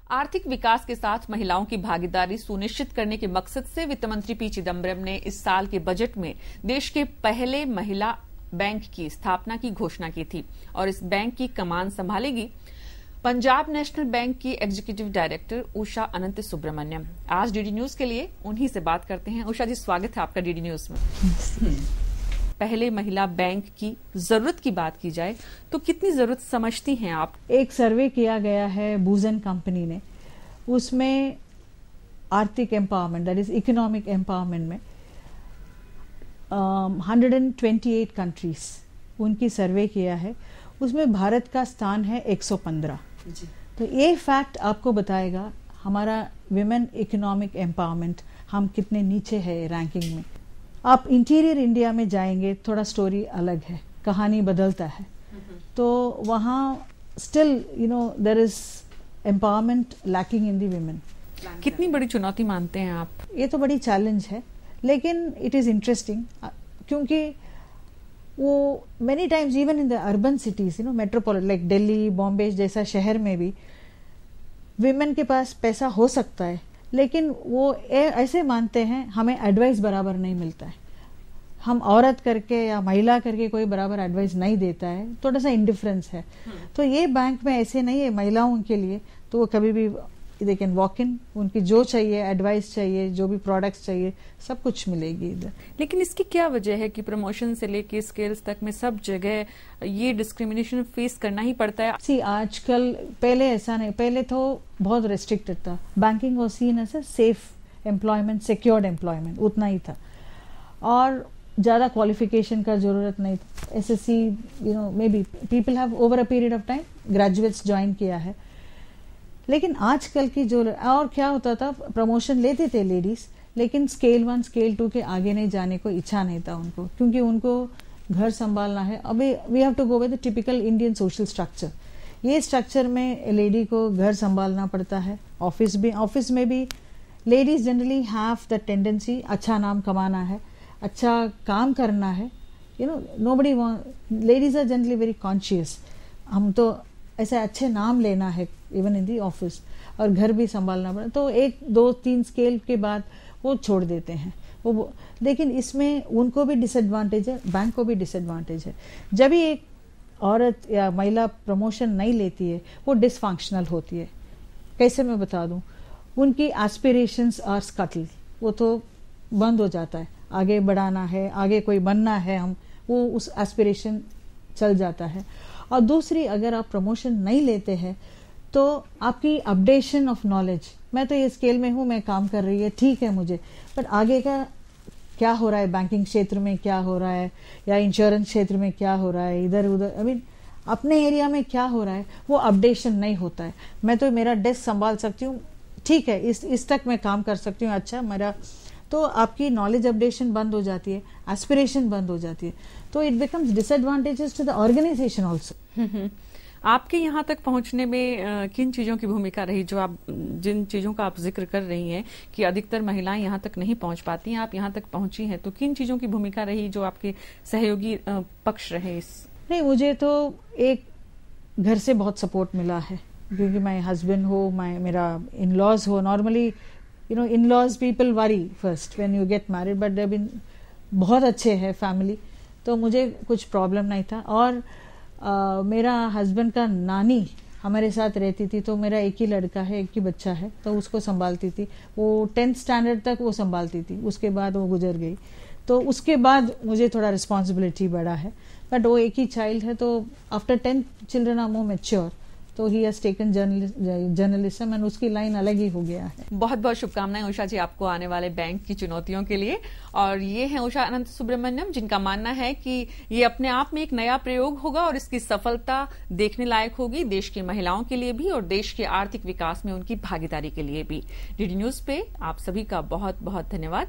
आर्थिक विकास के साथ महिलाओं की भागीदारी सुनिश्चित करने के मकसद से वित्त मंत्री पी चिदम्बरम ने इस साल के बजट में देश के पहले महिला बैंक की स्थापना की घोषणा की थी और इस बैंक की कमान संभालेगी पंजाब नेशनल बैंक की एग्जीक्यूटिव डायरेक्टर उषा अनंत सुब्रमण्यम। आज डीडी न्यूज के लिए उन्हीं से बात करते हैं। उषा जी, स्वागत है आपका डीडी न्यूज में। पहले महिला बैंक की जरूरत की बात की जाए तो कितनी जरूरत समझती हैं आप? एक सर्वे किया गया है बूजन कंपनी ने, उसमें आर्थिक empowerment that is economic empowerment में 128 कंट्रीज उनकी सर्वे किया है। उसमें भारत का स्थान है 115। तो ये फैक्ट आपको बताएगा हमारा विमेन इकोनॉमिक एम्पावरमेंट हम कितने नीचे है रैंकिंग में। आप इंटीरियर इंडिया में जाएंगे, थोड़ा स्टोरी अलग है, कहानी बदलता है। तो वहाँ still there is empowerment lacking in the women. कितनी बड़ी चुनौती मानते हैं आप? ये तो बड़ी चैलेंज है, लेकिन इट इज इंटरेस्टिंग क्योंकि वो many times even in the urban cities metropolitan like Delhi, Bombay जैसा शहर में भी विमेन के पास पैसा हो सकता है, लेकिन वो ऐसे मानते हैं हमें एडवाइस बराबर नहीं मिलता है, हम औरत करके या महिला करके कोई बराबर एडवाइस नहीं देता है, थोड़ा सा इंडिफरेंस है। तो ये बैंक में ऐसे नहीं है महिलाओं के लिए, तो वो कभी भी दे कैन वॉक इन, उनकी जो चाहिए एडवाइस चाहिए, जो भी प्रोडक्ट्स चाहिए सब कुछ मिलेगी इधर। लेकिन इसकी क्या वजह है कि प्रमोशन से लेके स्केल्स तक में सब जगह ये डिस्क्रिमिनेशन फेस करना ही पड़ता है? सी आजकल पहले ऐसा नहीं, पहले तो बहुत रेस्ट्रिक्टेड था। Banking was seen as a safe employment, secured employment, उतना ही था और ज्यादा क्वालिफिकेशन का जरूरत नहीं था। SSC may be people have over a period of time graduates join किया है। लेकिन आजकल की जो और क्या होता था, प्रमोशन लेते थे लेडीज, लेकिन स्केल 1 स्केल 2 के आगे नहीं जाने को इच्छा नहीं था उनको, क्योंकि उनको घर संभालना है। अभी we have to go with the typical Indian social structure. ये स्ट्रक्चर में लेडी को घर संभालना पड़ता है। ऑफिस में भी ladies generally have the tendency अच्छा नाम कमाना है, अच्छा काम करना है। Nobody ladies are generally very conscious, हम तो ऐसे अच्छे नाम लेना है इवन इन दी ऑफिस, और घर भी संभालना पड़ा। तो 1, 2, 3 स्केल के बाद वो छोड़ देते हैं वो। लेकिन इसमें उनको भी डिसएडवांटेज है, बैंक को भी डिसएडवांटेज है। जब भी एक औरत या महिला प्रमोशन नहीं लेती है वो डिसफंक्शनल होती है। कैसे मैं बता दूं, उनकी एस्पिरेशंस आर स्कटल, वो तो बंद हो जाता है। आगे बढ़ाना है, आगे कोई बनना है, हम वो उस एस्पिरेशन चल जाता है। और दूसरी, अगर आप प्रमोशन नहीं लेते हैं तो आपकी अपडेशन ऑफ नॉलेज, मैं तो ये स्केल में हूं, मैं काम कर रही है, ठीक है मुझे, पर आगे का क्या हो रहा है, बैंकिंग क्षेत्र में क्या हो रहा है या इंश्योरेंस क्षेत्र में क्या हो रहा है, इधर उधर अपने एरिया में क्या हो रहा है, वो अपडेशन नहीं होता है। मैं तो मेरा डेस्क संभाल सकती हूँ, ठीक है, इस तक मैं काम कर सकती हूँ, अच्छा मेरा, तो आपकी नॉलेज अपडेशन बंद हो जाती है, एस्पिरेशन बंद हो जाती है, तो it becomes disadvantages to the organisation also. आपके यहाँ तक पहुंचने में किन चीजों की भूमिका रही, जो आप जिन चीजों का आप जिक्र कर रही हैं कि अधिकतर महिलाएं यहाँ तक नहीं पहुंच पाती हैं, आप यहाँ तक पहुंची हैं, तो किन चीजों की भूमिका रही जो आपके सहयोगी पक्ष रहे? नहीं, मुझे तो एक घर से बहुत सपोर्ट मिला है, क्योंकि माय हस्बैंड हो, मेरा इन लॉज हो। Normally in laws people worry first when you get married, but they been बहुत अच्छे है फैमिली, तो मुझे कुछ प्रॉब्लम नहीं था। और मेरा हस्बैंड का नानी हमारे साथ रहती थी, तो मेरा एक ही लड़का है, एक ही बच्चा है, तो उसको संभालती थी। वो 10th स्टैंडर्ड तक वो संभालती थी, उसके बाद वो गुजर गई, तो उसके बाद मुझे थोड़ा रिस्पॉन्सिबिलिटी बढ़ा है। बट वो एक ही चाइल्ड है, तो after 10 children are more mature, तो he has taken journalism and उसकी लाइन अलग ही हो गया है। बहुत बहुत शुभकामनाएं उषा जी आपको आने वाले बैंक की चुनौतियों के लिए। और ये हैं उषा अनंत सुब्रमण्यम, जिनका मानना है कि ये अपने आप में एक नया प्रयोग होगा और इसकी सफलता देखने लायक होगी देश की महिलाओं के लिए भी और देश के आर्थिक विकास में उनकी भागीदारी के लिए भी। डीडी न्यूज पे आप सभी का बहुत बहुत धन्यवाद।